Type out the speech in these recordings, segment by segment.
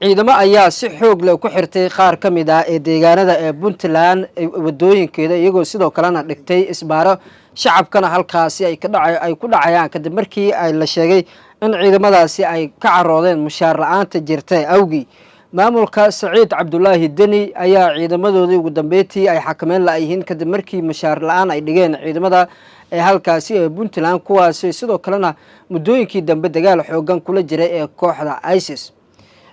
ciidamo ayaa si xoog leh ku xirtay qaar ka mid ah ee deegaanada ee Puntland wadooyinkeeda iyagoo sidoo kalena dhigtay isbaaro shacabkana halkaasi ay ku dhacayaan kadib markii ay la sheegay in ciidamadaasi ay ka caroodeen mushaar la'aanta jirtay awgi maamulka Saciid Cabdullaahi Deni ayaa ciidamadoodii ugu dambeeyay ay xakameyn la yihiin kadib markii mushaar la'aan ay dhigeen ciidamada ee halkaasi ee Puntland kuwaas sidoo kalena muddooyinkii dambe dagaal xoogan kula jiray ee kooxda ISIS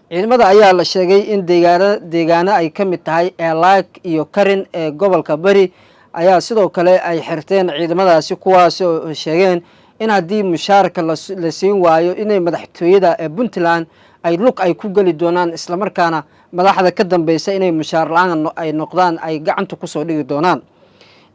ciidamada ayaa la sheegay in deegaano ay ka mid tahay Eelaag iyo Karin ee gobolka Bari ayaa sidoo kale ay xirteen ciidamadaasi kuwaas oo sheegeen in haddii mushaarka la siin waayo inay madaxtooyada ee Puntland ay lug ay ku gali doonaan isla markaana madaxda ka dambaysa inay mushaar la'aan ay noqdaan ay gacanta ku soo dhigi doonaan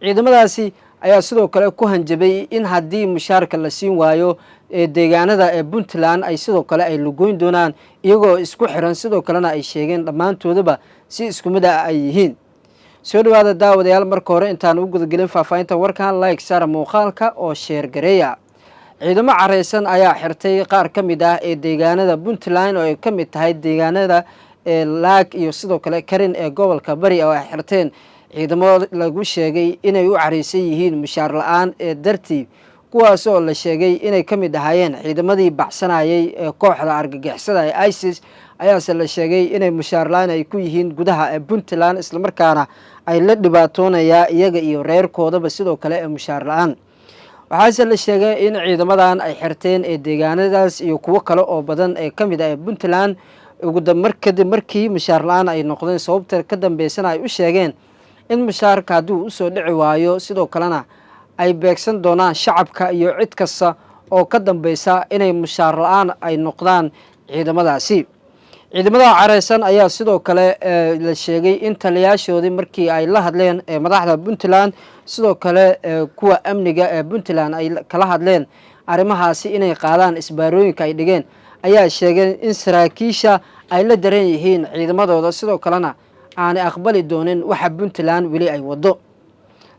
ciidamadaasi ayaa sidoo kale ku hanjabay in haddii mushaarka la siin waayo ee deegaanada ee Puntland ay sidoo kale ay lugoyn doonaan iyagoo isku xiran sidoo kalena ay sheegeen dhamaantoodaba si isku mid ah ay yihiin soo dhawaada daawadayaal marka hore intaan u gudagelin faafahinta warkan like saara muuqaalka oo share gareeya ciidamo careysan ayaa xirtay qaar ka mid ah ee deegaanada Puntland oo ay ka mid tahay deegaanada ee Laag iyo sidoo kale Karin ee gobolka Bari oo ay xirteen ciidamo lagu sheegay inay u careysan yihiin mushaar la'aan ee dartii kuwaas oo la sheegay inay ka mid ahaayeen ciidamadii baxsanayay ee kooxda argagixisada ee ISIS ayaase la sheegay inay mushaar la'aan ay ku yihiin gudaha ee Puntland isla markaana ay la dhibaatoonayaan iyaga iyo reerkoodaba sidoo kale ee mushaar la'aan waxaase la sheegay in ciidamadan ay xirteen ee deegaanadaas iyo kuwo kale oo badan ee ka mid ah ee Puntland ugu kadib markii mushaar la'aan ay noqdeen sababta ka dambeysana ay u sheegeen in mushaarka hadduu u soo dhici waayo sidoo kalena ay beegsan doonaan shacabka iyo cid kasta oo ka dambeysa inay mushaar la'aan ay noqdaan ciidamadaasi ciidamada careysan ayaa sidoo kale la sheegay in taliyaashoodii markii ay la hadleen madaxda Puntland sidoo kale kuwa amniga ee Puntland ay kala hadleen arrimahaasi inay qaadaan isbaarooyinka ay dhigeen ayaa sheegay in saraakiisha ay la daran yihiin ciidamadooda sidoo kalena aan aqbali doonin waxa Puntland wili ay wado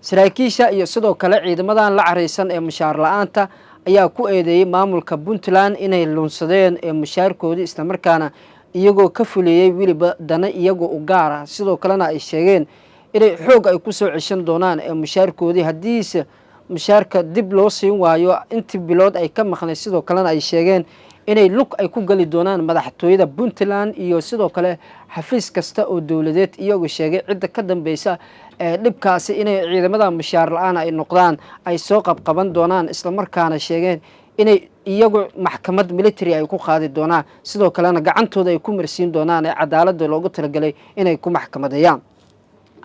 saraakiisha iyo sidoo kale ciidamadan la careysan ee mushaar la'aanta ayaa ku eedeeyay maamulka Puntland inay lunsadeen ee mushaarkoodii isla markaana iyagoo ka fuliyay wiliba dana iyagoo u gaar ah sidoo kalena ay sheegeen inay xoog ay ku soo ceshan doonaan ee mushaarkoodii haddiise mushaarka dib loo siin waayo intii bilood ay ka maqnay sidoo kalena ay sheegeen inay lug ay ku gali doonaan madaxtooyada Puntland iyo sidoo kale xafiis kasta oo dawladeed iyagoo sheegay cidda ka dambeysa ee dhibkaasi inay ciidamada mushaar la'aan ay noqdaan ay soo qabqaban doonaan isla markaana sheegeen inay iyagu maxkamad military ay ku qaadi doonaan sidoo kalena gacantooda ay ku marsiin doonaan ee cadaaladda loogu talagalay inay ku maxkamadayaan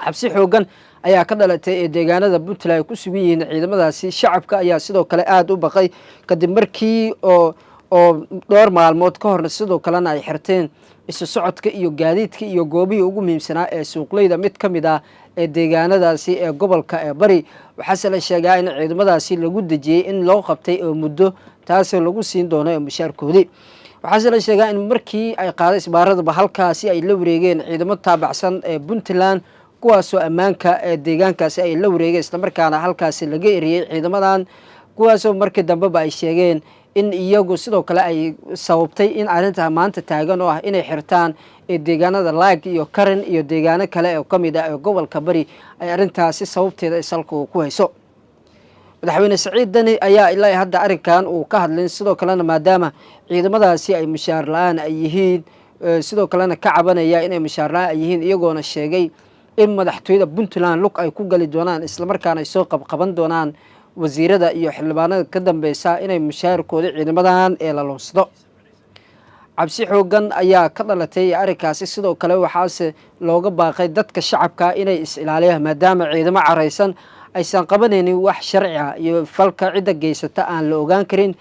xabsi xoogan ayaa ka dhalatay ee deegaanada Puntland ay ku sugan yihiin ciidamadaasi shacabka ayaa sidoo kale aad u baqay kadib markii oo dhowr maalmood ka hor sidoo kalena ay xirteen isu socodka iyo gaadiidka iyo goobihii ugu muhiimsanaa ee suuqleyda mid ka mid ah ee deegaanadaasi ee gobolka ee Bari waxaase la sheegay in ciidamadaasi lagu dejiyay in loo qabtay oo muddo taasoo lagu siin doono ee mushaarkoodii waxaase la sheegay in markii ay qaaday isbaaradaba halkaasi ay la wareegeen ciidamo taabacsan ee Puntland kuwaasoo ammaanka ee deegaankaasi ay la wareegeen isla markaana halkaasi laga eriyay ciidamadan kuwaasoo markii dambeba ay sheegeen in iyagu sidoo kale ay sababtay in arrinta maanta taagan oo ah inay xirtaan ee deegaanada Laag iyo Karin iyo deegaano kale oo ka mid ah ee gobolka Bari ay arrintaasi sababteeda isalka ku hayso madaxweyne Saciid Deni ayaa ilaa hadda arrinkan uu ka hadlay sidoo kalena maadaama ciidamadaasi ay mushaar la'aan ay yihiin sidoo kalena ka cabanaya inay mushaar la'aan ay yihiin iyagoona sheegay in madaxtooyada Puntland lug ay ku gali doonaan isla markaana ay soo qabqaban doonaan wasiirada iyo xildhibaanada ka dambaysa inay mushaarkooda ciidamadan ee la lunsado cabsi xoogan ayaa ka dhalatay arrinkaasi sidoo kale waxaase looga baaqay dadka shacabka inay is ilaaliyaan maadaama ciidamo careysan aysan qabanaynin wax sharci ah iyo falka cidda geysata aan la ogaan karin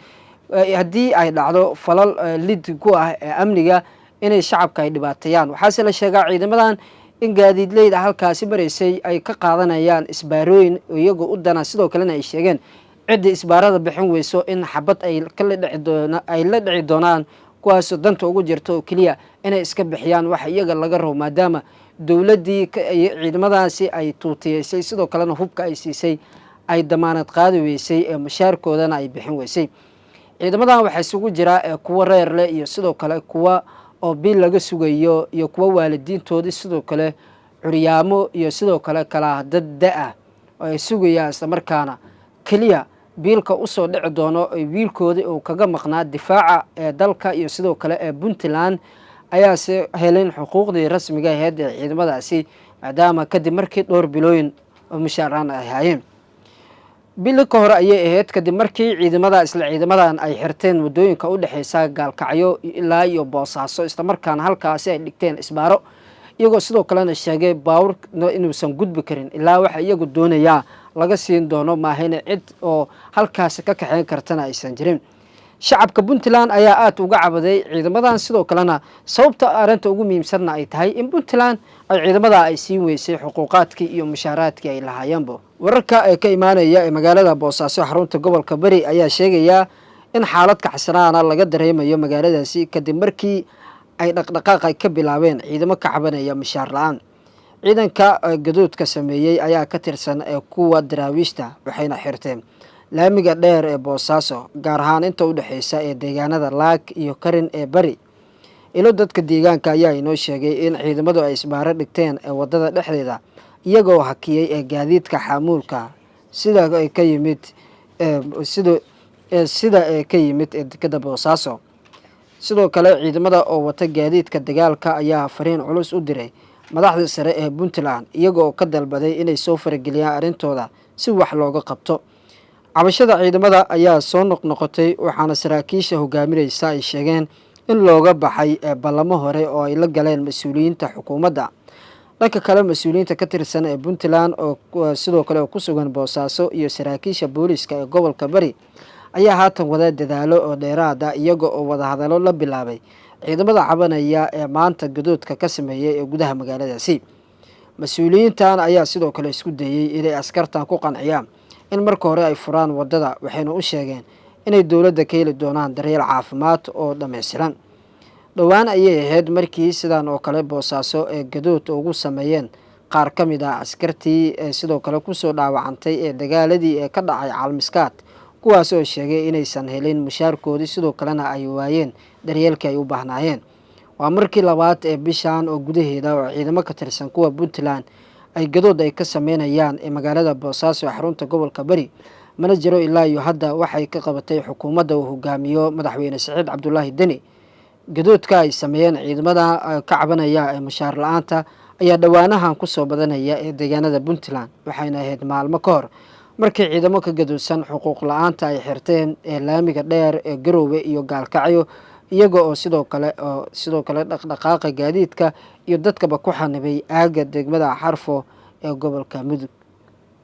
haddii ay dhacdo falal lid ku ah ee amniga inay shacabka ay dhibaateeyaan waxaase la sheegaa ciidamadan in gaadiidleyda halkaasi mareysay ay ka qaadanayaan isbaarooyin iyagoo u dana sidoo kalena ay sheegeen cidda isbaarada bixin weyso in xabad ay la dhici doonaan kuwaasoo danta ugu jirto oo keliya inay iska bixiyaan waxa iyaga laga rabo maadaama dowladdii ciidamadaasi ay tuutiyeysay sidoo kalena hubka ay siisay ay damaanad qaadi weysay ee mushaarkoodana ay bixin weysay ciidamadan waxaa isugu jira kuwa reer leh iyo sidoo kale kuwa oo bil laga sugayo iyo kuwa waalidiintoodii sidoo kale curyaamo iyo sidoo kale kala dad da-ah oo ay sugayaan isla markaana keliya biilka usoo dhici doono wiilkoodii uu kaga maqnaa difaaca ee dalka iyo sidoo kale ee Puntland ayaase helin xuquuqdii rasmiga ahayd ee ciidamadaasi maadaama kadib markii dhowr bilooyin oo mushaaraan ay hayeen bil ka hor ayay ahayd kadib markii ciidamadan ay xirteen wadooyinka u dhaxeysa Gaalkacyo ilaa iyo Boosaaso isla markaana halkaasi ay dhigteen isbaaro iyagoo sidoo kalena sheegay baawur inuusan gudbi karin ilaa waxa iyagu doonaya laga siin doono maahayna cid oo halkaasi ka kaxeyn kartana aysan jirin shacabka Puntland ayaa aad uga cabaday ciidamadan sidoo kalena sababta arinta ugu muhiimsanna ay tahay in Puntland ay ciidamada ay sii weysay xuquuqaadkii iyo mushaaraadkii ay lahaayeenba wararka ee ka imaanaya ee magaalada Boosaaso xarunta gobolka Bari ayaa sheegaya in xaalad ka xasanaana laga dareemayo magaaladaasi kadib markii ay dhaqdhaqaaq ka bilaabeen ciidamo ka cabanaya mushaar la'aan ciidanka gadoodka sameeyay ayaa ka tirsan kuwa daraawiishta waxayna xirteen laamiga dheer ee Boosaaso gaar ahaan inta u dhaxeysa ee deegaanada Laag iyo Karin ee Bari ilo dadka deegaanka ayaa inoo sheegay in ciidamadu ay isbaaro dhigteen wadada dhexdeeda iyagoo hakiyay gaadiidka xamuulka sida ay ka yimid dekada Boosaaso sidoo kale ciidamada oo wata gaadiidka dagaalka ayaa fariin culus u diray madaxda sare ee Puntland iyagoo ka dalbaday inay soo farageliyaan arintooda si wax looga qabto cabashada ciidamada ayaa soo noqnoqotay waxaana saraakiisha hogaaminaysa ay sheegeen in looga baxay ballamo hore oo ay la galeen mas'uuliyiinta xukuumadda dhanka kale mas'uuliyiinta ka tirsan ee Puntland oo sidoo kale ku sugan Boosaaso iyo saraakiisha booliska ee gobolka Bari ayaa haatan wada dadaalo oo dheeraad ah iyaga oo wada hadallo la bilaabay ciidamada cabanaya ee maanta gadoodka ka sameeyay ee gudaha magaaladaasi mas'uuliyiintan ayaa sidoo kale isku dayay inay askartan ku qanciyaan in marka hore ay furaan wadada waxayna u sheegeen inay dawladda ka heli doonaan daryeel caafimaad oo dhameystiran dhowaan ayay ahayd markii sidan oo kale Boosaaso ee gadood ugu sameeyeen qaar ka mid ah askartii sidoo kale ku soo dhaawacantay ee dagaaladii ee ka dhacay Caalmiskaad kuwaas oo sheegay inaysan helin mushaarkoodii sidoo kalena ay waayeen daryeelkii ay u baahnaayeen waa markii labaad ee bishan oo gudaheeda oo ciidamo ka tirsan kuwa Puntland ay gadood ay ka sameynayaan ee magaalada Boosaaso ee xarunta gobolka Bari mana jiro ilaa iyo hadda waxay ka qabatay xukuumadda uu hogaamiyo madaxweyne Saciid Cabdullaahi Deni gadoodka ay sameeyeen ciidamada ka cabanaya ee mushaar la'aanta ayaa dhawaanahan ku soo badanaya ee deegaanada Puntland waxayna ahayd maalmo ka hor markii ciidamo ka gadoodsan xuquuq la'aanta ay xirteen ee laamiga dheer ee Garowe iyo Gaalkacyo iyaga oo sidoo kale dhaqdhaqaaqa gaadiidka iyo dadkaba ku xanibay aaga degmada Xarfo ee gobolka Mudug